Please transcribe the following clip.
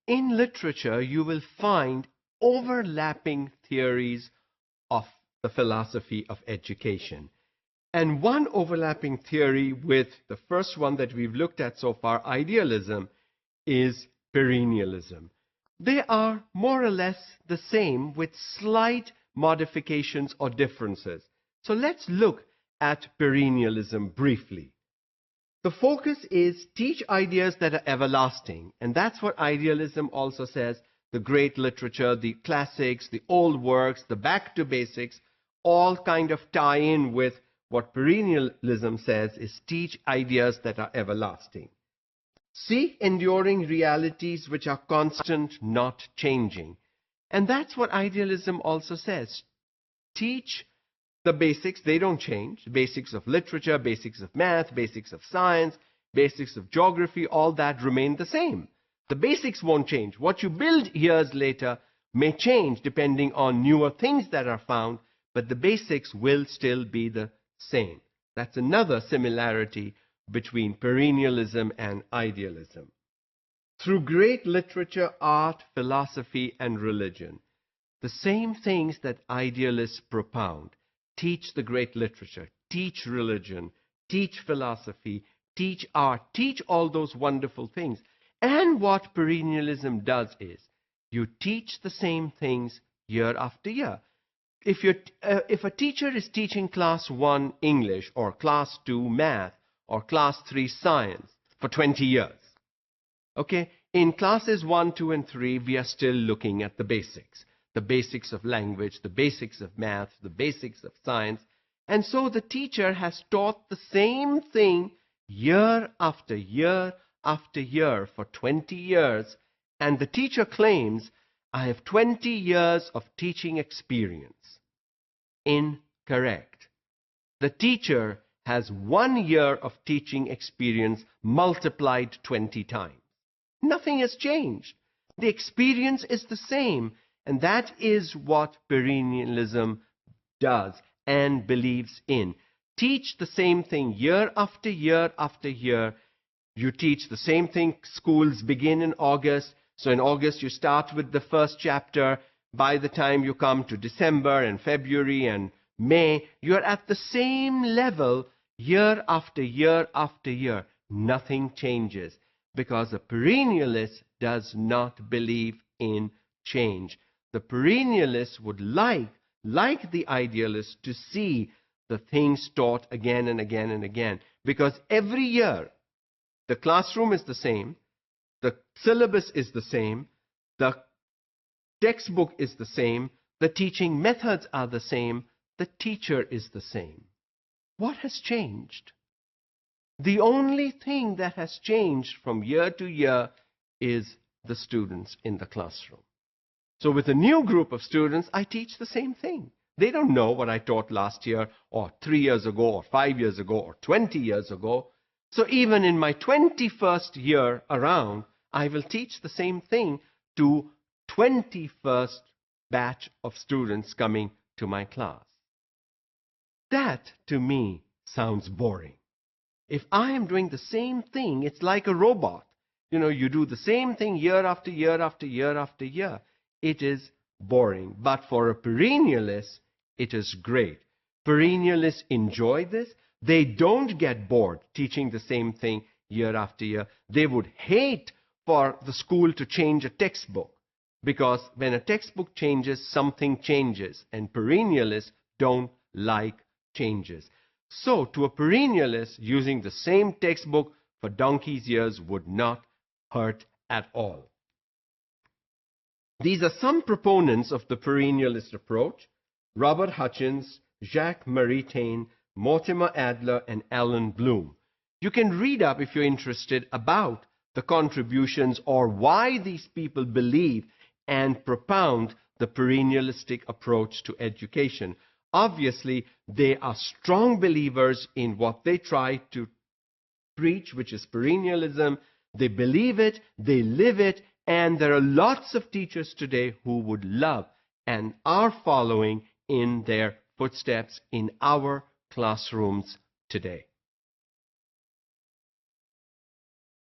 in literature you will find overlapping theories of the philosophy of education. And one overlapping theory with the first one that we've looked at so far, idealism, is Perenialism. They are more or less the same with slight modifications or differences. So let's look at Perenialism briefly. The focus is teach ideas that are everlasting, and that's what idealism also says. The great literature, the classics, the old works, the back to basics, all kind of tie in with what Perenialism says is teach ideas that are everlasting. Seek enduring realities which are constant, not changing. And that's what idealism also says. Teach the basics, they don't change. Basics of literature, basics of math, basics of science, basics of geography, all that remain the same. The basics won't change. What you build years later may change depending on newer things that are found, but the basics will still be the same. That's another similarity between Perenialism and idealism. Through great literature, art, philosophy, and religion, the same things that idealists propound, teach the great literature, teach religion, teach philosophy, teach art, teach all those wonderful things. And what Perenialism does is, you teach the same things year after year. If a teacher is teaching class 1 English or class 2 math or class 3 science for 20 years, okay, in classes 1, 2, and 3, we are still looking at the basics of language, the basics of math, the basics of science. And so the teacher has taught the same thing year after year after year for 20 years. And the teacher claims, I have 20 years of teaching experience. Incorrect. The teacher has 1 year of teaching experience multiplied 20 times. Nothing has changed. The experience is the same. And that is what Perenialism does and believes in. Teach the same thing year after year after year. You teach the same thing. Schools begin in August. So in August you start with the first chapter. By the time you come to December and February and May, you're at the same level year after year after year. Nothing changes because a perennialist does not believe in change. The perennialist would like the idealist, to see the things taught again and again and again. Because every year, the classroom is the same, the syllabus is the same, the textbook is the same, the teaching methods are the same, the teacher is the same. What has changed? The only thing that has changed from year to year is the students in the classroom. So with a new group of students, I teach the same thing. They don't know what I taught last year or 3 years ago or 5 years ago or 20 years ago. So even in my 21st year around, I will teach the same thing to 21st batch of students coming to my class. That, to me, sounds boring. If I am doing the same thing, it's like a robot. You know, you do the same thing year after year after year after year. It is boring. But for a perennialist, it is great. Perennialists enjoy this. They don't get bored teaching the same thing year after year. They would hate for the school to change a textbook, because when a textbook changes, something changes, and perennialists don't like changes. So to a perennialist, using the same textbook for donkey's years would not hurt at all. These are some proponents of the perennialist approach: Robert Hutchins, Jacques Maritain, Mortimer Adler, and Alan Bloom. You can read up, if you're interested, about the contributions or why these people believe and propound the perennialistic approach to education. Obviously, they are strong believers in what they try to preach, which is perennialism. They believe it, they live it, and there are lots of teachers today who would love and are following in their footsteps in our classrooms today.